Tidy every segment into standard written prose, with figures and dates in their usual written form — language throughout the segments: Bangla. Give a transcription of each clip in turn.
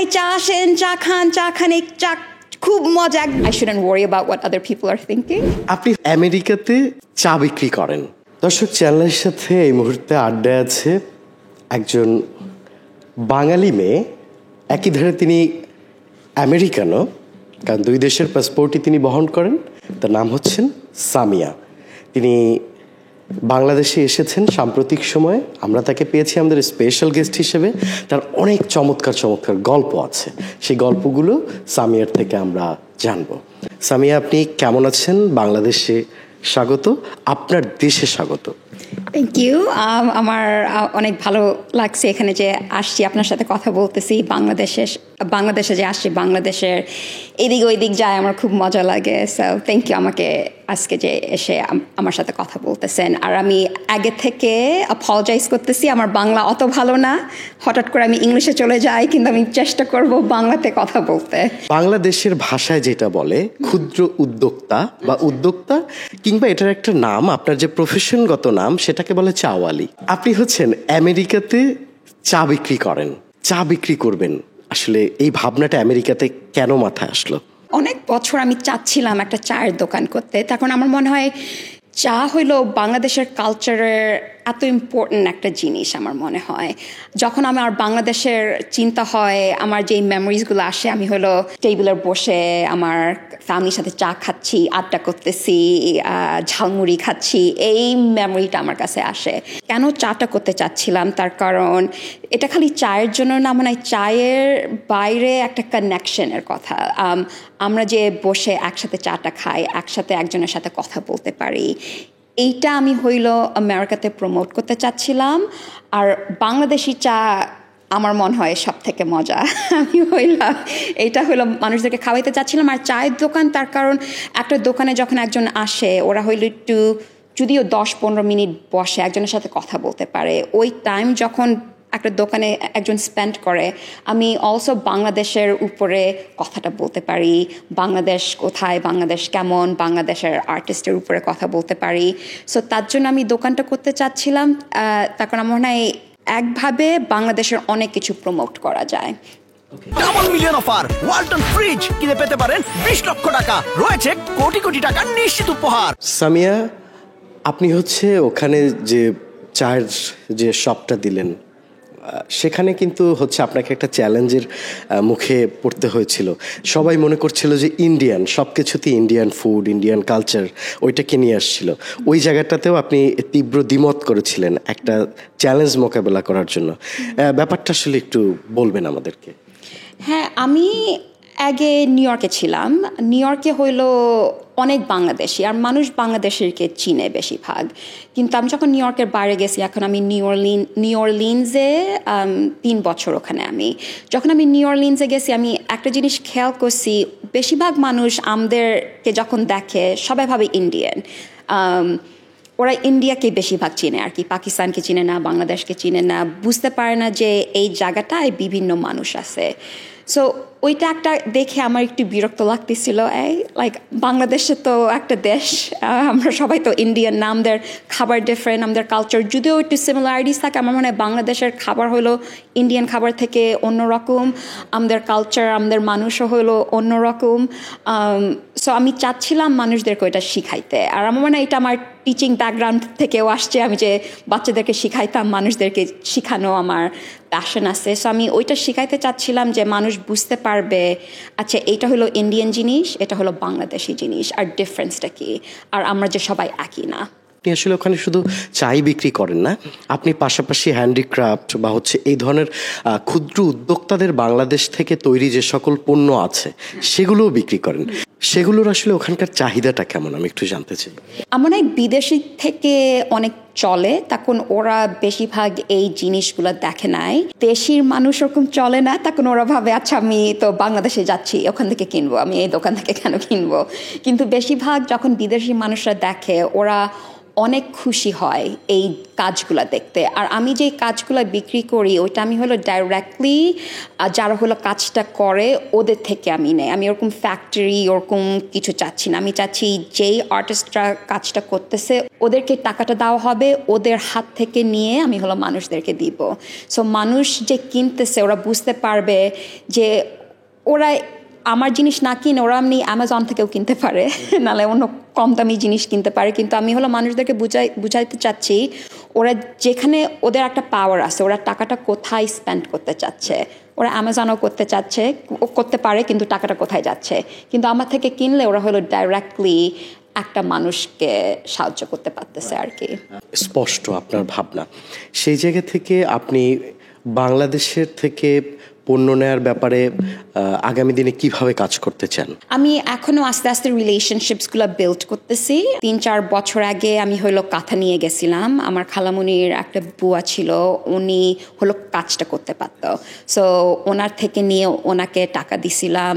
ভাই চা আসেন, চা খান, চা খান, চা খুব মজা। I shouldn't worry about what other people are thinking. আপনি আমেরিকাতে চা বিক্রি করেন। দর্শক, চ্যানেলের সাথে এই মুহূর্তে আড্ডায় আছে একজন বাঙালি মেয়ে। একই ধারে তিনি আমেরিকানও, কারণ দুই দেশের পাসপোর্টই তিনি বহন করেন। তার নাম হচ্ছেন সামিয়া। তিনি বাংলাদেশে এসেছেন সাম্প্রতিক সময়ে। আমরা তাকে পেয়েছি আমাদের স্পেশাল গেস্ট হিসেবে। তার অনেক চমৎকার চমৎকার গল্প আছে, সেই গল্পগুলো সামিয়ার থেকে আমরা জানবো। সামিয়া, আপনি কেমন আছেন? বাংলাদেশে স্বাগত, আপনার দেশে স্বাগত। Thank you. আমার অনেক ভালো লাগছে এখানে যে আসছি, আপনার সাথে কথা বলতেছি। বাংলাদেশে যে আসছি, বাংলাদেশের এদিক ওইদিক যায়, আমার খুব মজা লাগে। সো থ্যাংক ইউ আমাকে আজকে যে এসে আমার সাথে কথা বলতেছেন। আর আমি আগে থেকে অ্যাপোলোজাইজ করতেছি, আমার বাংলা অত ভালো না, হঠাৎ করে আমি ইংলিশে চলে যাই, কিন্তু আমি চেষ্টা করব বাংলাতে কথা বলতে। বাংলাদেশের ভাষায় যেটা বলে ক্ষুদ্র উদ্যোক্তা বা উদ্যোক্তা, কিংবা এটার একটা নাম, আপনার যে প্রফেশনগত নাম সেটাকে বলে চাওয়ালি। আপনি হচ্ছেন আমেরিকাতে চা বিক্রি করেন, চা বিক্রি করবেন। আসলে এই ভাবনাটা আমেরিকাতে কেন মাথায় আসলো? অনেক বছর আমি চাচ্ছিলাম একটা চায়ের দোকান করতে। তখন আমার মনে হয় চা হইলো বাংলাদেশের কালচারের এত ইম্পর্টেন্ট একটা জিনিস। আমার মনে হয় যখন আমার বাংলাদেশের চিন্তা হয়, আমার যেই মেমোরিজগুলো আসে, আমি হলো টেবিলের বসে আমার ফ্যামিলির সাথে চা খাচ্ছি, আড্ডা করতেছি, ঝালমুড়ি খাচ্ছি, এই মেমোরিটা আমার কাছে আসে। কেন চাটা করতে চাচ্ছিলাম? তার কারণ এটা খালি চায়ের জন্য না, মনে হয় চায়ের বাইরে একটা কানেকশনের কথা। আমরা যে বসে একসাথে চাটা খাই, একসাথে একজনের সাথে কথা বলতে পারি, এইটা আমি হইলো আমেরিকাতে প্রমোট করতে চাচ্ছিলাম। আর বাংলাদেশি চা আমার মনে হয় সব থেকে মজা। আমি এইটা হইলো মানুষদেরকে খাওয়াইতে চাচ্ছিলাম। আর চায়ের দোকান, তার কারণ একটা দোকানে যখন একজন আসে, ওরা হইলো একটু যদিও 10-15 মিনিট বসে একজনের সাথে কথা বলতে পারে। ওই টাইম যখন একটা দোকানে একজন স্পেন্ড করে, আমি অলসো বাংলাদেশের উপরে কথাটা বলতে পারি, বাংলাদেশ কোথায়, বাংলাদেশ কেমন, বাংলাদেশের আর্টিস্টের উপরে কথা বলতে পারি। সো তার জন্য আমি দোকানটা করতে চাচ্ছিলাম। তখন আমার মনে হয় একভাবে বাংলাদেশের অনেক কিছু প্রমোট করা যায়। Double million offer, Walton fridge কিনে পেতে পারেন 20 লক্ষ টাকা, রয়েছে কোটি কোটি টাকার নিশ্চিত উপহার। সামিয়া, আপনি হচ্ছে ওখানে যে চায়ের যে শপটা দিলেন, সেখানে কিন্তু হচ্ছে আপনাকে একটা চ্যালেঞ্জের মুখে পড়তে হয়েছিল। সবাই মনে করছিল যে ইন্ডিয়ান, সব কিছুতেই ইন্ডিয়ান ফুড, ইন্ডিয়ান কালচার, ওইটাকে নিয়ে আসছিল। ওই জায়গাটাতেও আপনি তীব্র দ্বিমত করেছিলেন একটা চ্যালেঞ্জ মোকাবেলা করার জন্য। ব্যাপারটা আসলে একটু বলবেন আমাদেরকে। হ্যাঁ, আমি আগে নিউ ইয়র্কে ছিলাম। নিউ ইয়র্কে হইলো অনেক বাংলাদেশি, আর মানুষ বাংলাদেশিকে চিনে বেশিরভাগ। কিন্তু আমি যখন নিউ ইয়র্কের বাইরে গেছি, এখন আমি নিউ অরলিন্সে 3 বছর ওখানে। যখন আমি নিউ অরলিন্সে গেছি, আমি একটা জিনিস খেয়াল করছি, বেশিরভাগ মানুষ আমাদেরকে যখন দেখে সবাই ভাবে ইন্ডিয়ান। ওরা ইন্ডিয়াকে বেশিরভাগ চিনে আর কি, পাকিস্তানকে চিনে না, বাংলাদেশকে চিনে না, বুঝতে পারে না যে এই জায়গাটায় বিভিন্ন মানুষ আছে। সো ওইটা একটা দেখে আমার একটু বিরক্ত লাগতেছিল। লাইক বাংলাদেশে তো একটা দেশ, আমরা সবাই তো ইন্ডিয়ান না, আমাদের খাবার ডিফারেন্ট, আমাদের কালচার যদিও একটু সিমিলারিটিস থাকে। আমার মনে হয় বাংলাদেশের খাবার হলো ইন্ডিয়ান খাবার থেকে অন্যরকম, আমাদের কালচার, আমাদের মানুষও হলো অন্যরকম। সো আমি চাচ্ছিলাম মানুষদেরকে ওইটা শিখাইতে। আর আমার মনে হয় এটা আমার টিচিং ব্যাকগ্রাউন্ড থেকেও আসছে। আমি যে বাচ্চাদেরকে শিখাইতাম, মানুষদেরকে শিখানো আমার প্যাশন আছে। সো আমি ওইটা শিখাইতে চাচ্ছিলাম যে মানুষ বুঝতে পারবে, আচ্ছা এইটা হলো ইন্ডিয়ান জিনিস, এটা হলো বাংলাদেশি জিনিস, আর ডিফারেন্সটা কি, আর আমরা যে সবাই একই না। আপনি আসলে ওখানে শুধু চাই বিক্রি করেন না, আপনি পাশাপাশি হ্যান্ডিক্রাফট বা হচ্ছে এই ধরনের ক্ষুদ্র উদ্যোক্তাদের বাংলাদেশ থেকে তৈরি যে সকল পণ্য আছে সেগুলোও বিক্রি করেন। সেগুলোর আসলে ওখানকার চাহিদাটা কেমন, আমি একটু জানতে চাই। আমার মনে হয় বিদেশি থেকে অনেক চলে, তখন ওরা বেশিরভাগ এই জিনিসগুলো দেখে নাই। দেশির মানুষ ওরকম চলে না, তখন ওরা ভাবে আচ্ছা আমি তো বাংলাদেশে যাচ্ছি, ওখান থেকে কিনবো, আমি এই দোকান থেকে কেন কিনবো। কিন্তু বেশিরভাগ যখন বিদেশি মানুষরা দেখে, ওরা অনেক খুশি হয় এই কাজগুলো দেখতে। আর আমি যে কাজগুলো বিক্রি করি ওইটা আমি হলো ডাইরেক্টলি যারা হলো কাজটা করে ওদের থেকে আমি নেই। আমি ওরকম ফ্যাক্টরি ওরকম কিছু চাচ্ছি না। আমি চাচ্ছি যেই আর্টিস্টরা কাজটা করতেছে ওদেরকে টাকাটা দেওয়া হবে, ওদের হাত থেকে নিয়ে আমি হলো মানুষদেরকে দিব। সো মানুষ যে কিনতেছে ওরা বুঝতে পারবে যে ওরা আমার জিনিস না কিনে ওরা এমনি অ্যামাজন থেকেও কিনতে পারে, নাহলে অন্য কম দামি জিনিস কিনতে পারে। কিন্তু আমি হলো মানুষদেরকে বুঝাইতে চাচ্ছি ওরা যেখানে ওদের একটা পাওয়ার আছে, ওরা টাকাটা কোথায় স্পেন্ড করতে চাচ্ছে। ওরা অ্যামাজনও করতে পারে, কিন্তু টাকাটা কোথায় যাচ্ছে। কিন্তু আমার থেকে কিনলে ওরা হলো ডাইরেক্টলি একটা মানুষকে সাহায্য করতে পারতেছে আর কি। স্পষ্ট আপনার ভাবনা। সেই জায়গা থেকে আপনি বাংলাদেশের থেকে পণ্য নেয়ার ব্যাপারে আগামী দিনে কিভাবে কাজ করতে চান? আমি এখনো আস্তে আস্তে রিলেশনশিপসগুলো বিল্ড করতেছি। 3-4 বছর আগে আমি হলো কাঁথা নিয়ে গেছিলাম। আমার খালামুনির একটা বুয়া ছিল, উনি হলো কাজটা করতে পারত। সো ওনার থেকে নিয়ে ওনাকে টাকা দিছিলাম।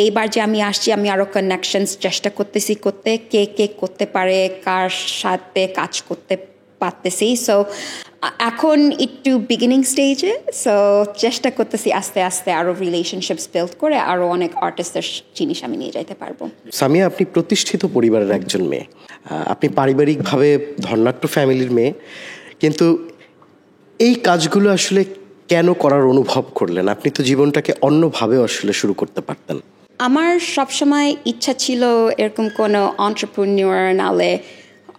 এইবার যে আমি আসছি আমি আরও কানেকশনস চেষ্টা করতেছি করতে, কে করতে পারে, কার সাথে কাজ করতে পারতেছি। সো এখন একটু বিগিনিং স্টেজে, সো চেষ্টা করতেছি আস্তে আস্তে আরও রিলেশনশিপস বিল্ড করে আরও অনেক আর্টিস্টের জিনিস আমি নিয়ে যাইতে পারবো। সামিয়া, আপনি প্রতিষ্ঠিত পরিবারের একজন মেয়ে, আপনি পারিবারিকভাবে ধনাঢ্য ফ্যামিলির মেয়ে, কিন্তু এই কাজগুলো আসলে কেন করার অনুভব করলেন? আপনি তো জীবনটাকে অন্যভাবে আসলে শুরু করতে পারতেন। আমার সবসময় ইচ্ছা ছিল এরকম কোনো এন্টারপ্রেনিউর নালে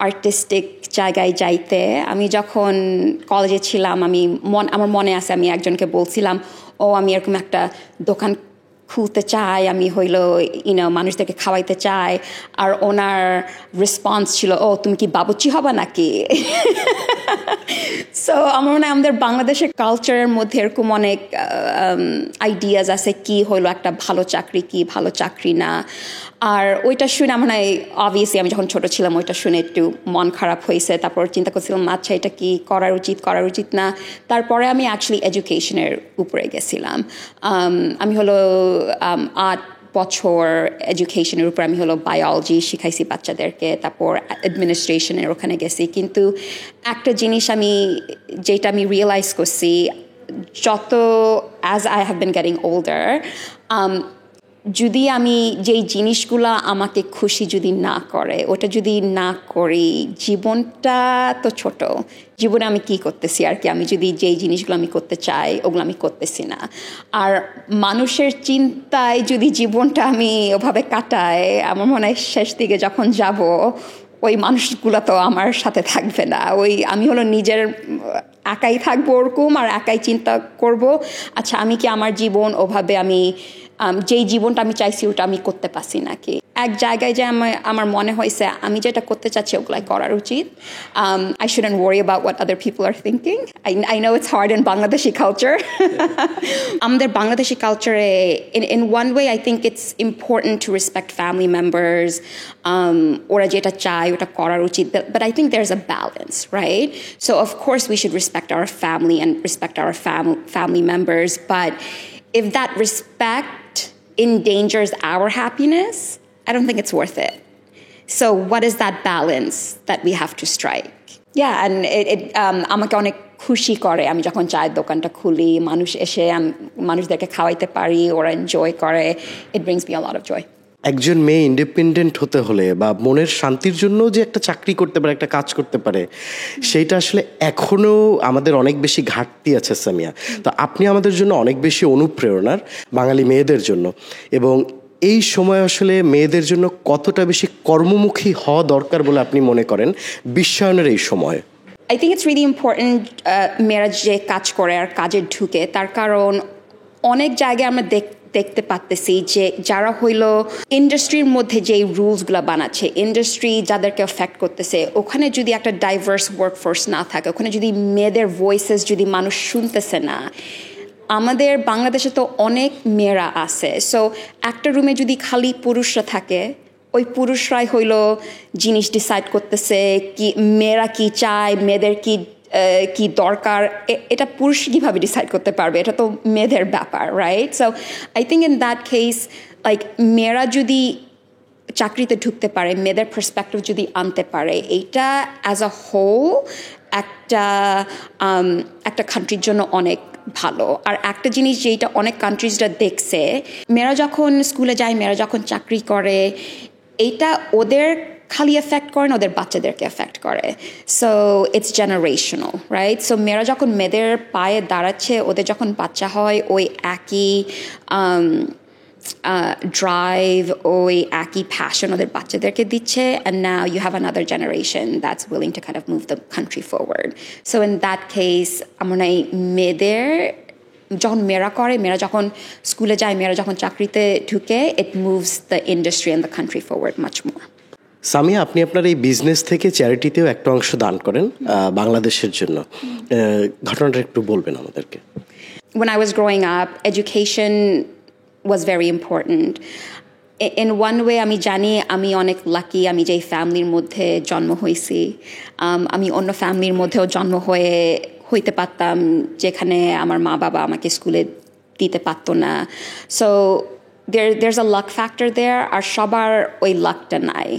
আর্টিস্টিক জায়গায় যাইতে। আমি যখন কলেজে ছিলাম আমার মনে আছে আমি একজনকে বলছিলাম আমি এরকম একটা দোকান খুলতে চাই, আমি হইলো মানুষদেরকে খাওয়াইতে চাই। আর ওনার রেসপন্স ছিল তুমি কি বাবুচি হবা নাকি? সো আমার মনে হয় আমাদের বাংলাদেশের কালচারের মধ্যে এরকম অনেক আইডিয়াস আছে কি হইলো একটা ভালো চাকরি, কি ভালো চাকরি না। আর ওইটা শুনে আমার হয় অবভিয়াসলি আমি যখন ছোট ছিলাম ওইটা শুনে একটু মন খারাপ হয়েছে। তারপর চিন্তা করছিলাম আচ্ছা এটা কি করার উচিত না। তারপরে আমি অ্যাকচুয়ালি এডুকেশনের উপরে গেছিলাম। আমি হলো 8 বছর এডুকেশনের উপর আমি হলো বায়োলজি শিখাইছি বাচ্চাদেরকে, তারপর অ্যাডমিনিস্ট্রেশনের ওখানে গেছি। কিন্তু একটা জিনিস যেটা আমি রিয়েলাইজ করছি, যত as I have been getting older, যদি আমি যেই জিনিসগুলো আমাকে খুশি যদি না করে, ওটা যদি না করি, জীবনটা তো ছোট। জীবনে আমি কি করতেছি আর কি? আমি যদি যেই জিনিসগুলো আমি করতে চাই ওগুলো আমি করতেছি না। আর মানুষের চিন্তায় যদি জীবনটা আমি ওভাবে কাটাই, আমার মনে হয় শেষ দিকে যখন যাব ওই মানুষগুলো তো আমার সাথে থাকবে না। আমি হলো নিজের একাই থাকবো ওরকম, আর একাই চিন্তা করব আচ্ছা আমি কি আমার জীবন ওভাবে আমি যেই জীবনটা আমি চাইছি ওটা আমি করতে পারছি নাকি। এক জায়গায় যে আমার মনে হয়েছে আমি যেটা করতে চাচ্ছি ওগুলাই করার উচিত। I shouldn't worry about what other people are thinking. I know it's hard in Bangladeshi culture. আমাদের Bangladeshi culture, in one way I think it's important to respect family members. ওরা যেটা চায় ওটা করার উচিত, but I think there's a balance, right? So of course we should respect our family and respect our family members, but if that respect endangers our happiness, I don't think it's worth it. So what is that balance that we have to strike? Yeah, and it আমাকে অনেক খুশি করে আমি যখন চায়ের দোকানটা খুলি, মানুষ এসে মানুষদেরকে খাওয়াইতে পারি, ওরা এনজয় করে, it brings me a lot of joy. একজন মেয়ে ইন্ডিপেন্ডেন্ট হতে হলে বা মনের শান্তির জন্য যে একটা চাকরি করতে পারে, একটা কাজ করতে পারে, সেইটা আসলে এখনো আমাদের অনেক বেশি ঘাটতি আছে সামিয়া। তো আপনি আমাদের জন্য অনেক বেশি অনুপ্রেরণার বাঙালি মেয়েদের জন্য, এবং এই সময় আসলে মেয়েদের জন্য কতটা বেশি কর্মমুখী হওয়া দরকার বলে আপনি মনে করেন বিশ্বায়নের এই সময়? I think it's really important মেয়েরা যে কাজ করে আর কাজে ঢুকে, তার কারণ অনেক জায়গায় আমরা দেখতে পাচ্ছি যে যারা হইলো ইন্ডাস্ট্রির মধ্যে যেই রুলসগুলো বানাচ্ছে, ইন্ডাস্ট্রি যাদেরকে এফেক্ট করতেছে, ওখানে যদি একটা ডাইভার্স ওয়ার্কফোর্স না থাকে, ওখানে যদি মেয়েদের ভয়েসেস যদি মানুষ শুনতেছে না, আমাদের বাংলাদেশে তো অনেক মেয়েরা আছে। সো একটা রুমে যদি খালি পুরুষরা থাকে, ওই পুরুষরাই হইলো জিনিস ডিসাইড করতেছে কি মেয়েরা কি চায়, মেয়েদের কি দরকার, এটা পুরুষ কিভাবে ডিসাইড করতে পারবে? এটা তো মেয়েদের ব্যাপার, right? So I think in that case like মেয়েরা যদি চাকরিতে ঢুকতে পারে, মেয়েদের পার্সপেক্টিভ যদি আনতে পারে, এইটা অ্যাজ আ হোল একটা কান্ট্রির জন্য অনেক ভালো। আর একটা জিনিস যেটা অনেক কান্ট্রিজরা দেখছে, মেয়েরা যখন স্কুলে যায়, মেয়েরা যখন চাকরি করে, এইটা ওদের খালি এফেক্ট করে না, ওদের বাচ্চাদেরকে এফেক্ট করে। So it's generational, right? So মেয়েরা যখন মেয়েদের পায়ে দাঁড়াচ্ছে, ওদের যখন বাচ্চা হয়, ওই একই drive, ওই একই passion ওদের বাচ্চাদেরকে দিচ্ছে, and now you have another generation that's willing to kind of move the country forward. So in that case, আমার এই মেয়েদের যখন মেয়েরা যখন স্কুলে যায়, মেয়েরা যখন চাকরিতে ঢুকে, it moves the industry and the country forward much more. Samia, আপনি আপনার এই বিজনেস থেকে চ্যারিটিতেও একটা অংশ দান করেন বাংলাদেশের জন্য, ঘটনাটা একটু বলবেন আমাদেরকে। When I was growing up, education was very important. In one way, আমি জানি আমি অনেক লাকি, আমি যেই ফ্যামিলির মধ্যে জন্ম হয়েছি। আমি অন্য ফ্যামিলির মধ্যেও জন্ম হইতে পারতাম যেখানে আমার মা বাবা আমাকে স্কুলে দিতে পারতো না। So there's a luck factor there, আর সবার ওই লাকটা নাই।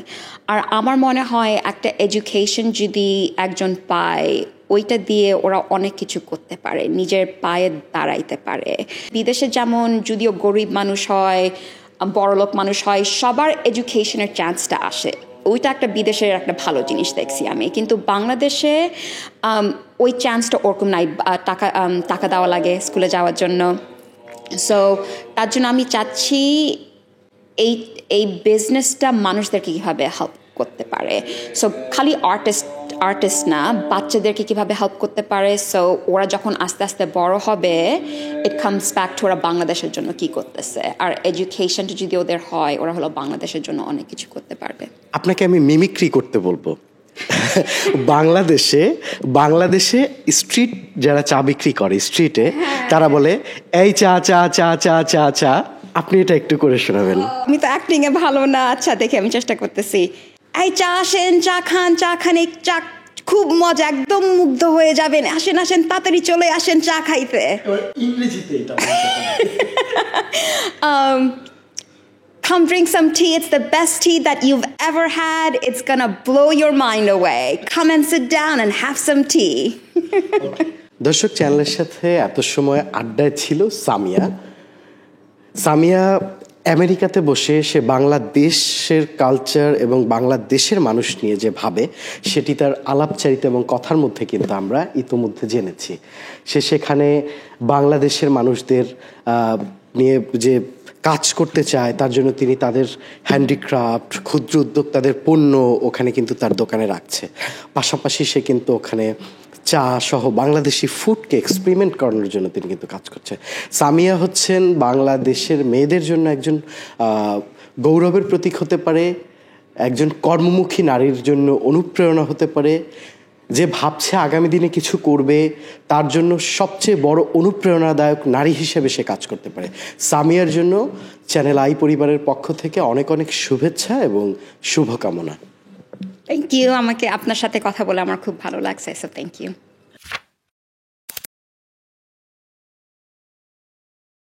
আর আমার মনে হয় একটা এডুকেশন যদি একজন পায়, ওইটা দিয়ে ওরা অনেক কিছু করতে পারে, নিজের পায়ে দাঁড়াইতে পারে। বিদেশে যেমন যদিও গরিব মানুষ হয়, বড়লোক মানুষ হয়, সবার এডুকেশনের চান্সটা আসে, ওইটা একটা বিদেশের একটা ভালো জিনিস দেখছি আমি। কিন্তু বাংলাদেশে ওই চান্সটা ওরকম নাই, টাকা দেওয়া লাগে স্কুলে যাওয়ার জন্য। সো তার জন্য আমি চাচ্ছি এই বিজনেসটা মানুষদেরকে কীভাবে হেল্প করতে পারে। সো খালি আর্টিস্ট না, বাচ্চাদেরকে কীভাবে হেল্প করতে পারে। সো ওরা যখন আস্তে আস্তে বড় হবে, ইট কামস ব্যাক টু ওরা বাংলাদেশের জন্য কী করতেছে। আর এডুকেশনটা যদি ওদের হয়, ওরা হলো বাংলাদেশের জন্য অনেক কিছু করতে পারবে। আপনাকে আমি মিমিক্রি করতে বলবো। বাংলাদেশে স্ট্রিট যারা চা বিক্রি করে স্ট্রিটে, তারা বলে এই চা চা চা চা চা চা। আপনি এটা একটু করে শোনাবেন। আমি তো অ্যাক্টিং এ ভালো না, আচ্ছা দেখে আমি চেষ্টা করতেছি। এই চা আসেন, চা খান, চা খান, চা খুব মজা, একদম মুগ্ধ হয়ে যাবেন, আসেন আসেন তাড়াতাড়ি চলে আসেন চা খাইতে। ইংরেজিতে এটা Come drink some tea. It's the best tea that you've ever had. It's gonna blow your mind away. Come and sit down and have some tea. দর্শক, চ্যানেলের সাথে এত সময় আড্ডায় ছিল সামিয়া আমেরিকাতে বসে সে বাংলাদেশের কালচার এবং বাংলাদেশের মানুষ নিয়ে যে ভাবে, সেটি তার আলাপচারিতা এবং কথার মধ্যে কিন্তু আমরা ইতোমধ্যে জেনেছি। সে সেখানে বাংলাদেশের মানুষদের নিয়ে যে কাজ করতে চায়, তার জন্য তিনি তাদের হ্যান্ডিক্রাফট, ক্ষুদ্র উদ্যোক্তাদের পণ্য ওখানে কিন্তু তার দোকানে রাখছে। পাশাপাশি সে কিন্তু ওখানে চা সহ বাংলাদেশি ফুডকে এক্সপেরিমেন্ট করানোর জন্য তিনি কিন্তু কাজ করছে। সামিয়া হচ্ছেন বাংলাদেশের মেয়েদের জন্য একজন গৌরবের প্রতীক হতে পারে, একজন কর্মমুখী নারীর জন্য অনুপ্রেরণা হতে পারে, যে ভাবছে আগামী দিনে কিছু করবে, তার জন্য সবচেয়ে বড় অনুপ্রেরণাদায়ক নারী হিসেবে সে কাজ করতে পারে। সামিয়ার জন্য চ্যানেল আই পরিবারের পক্ষ থেকে অনেক অনেক শুভেচ্ছা এবং শুভকামনা। Thank you. আমাকে আপনার সাথে কথা বলে আমার খুব ভালো লাগছে, সো থ্যাংক ইউ।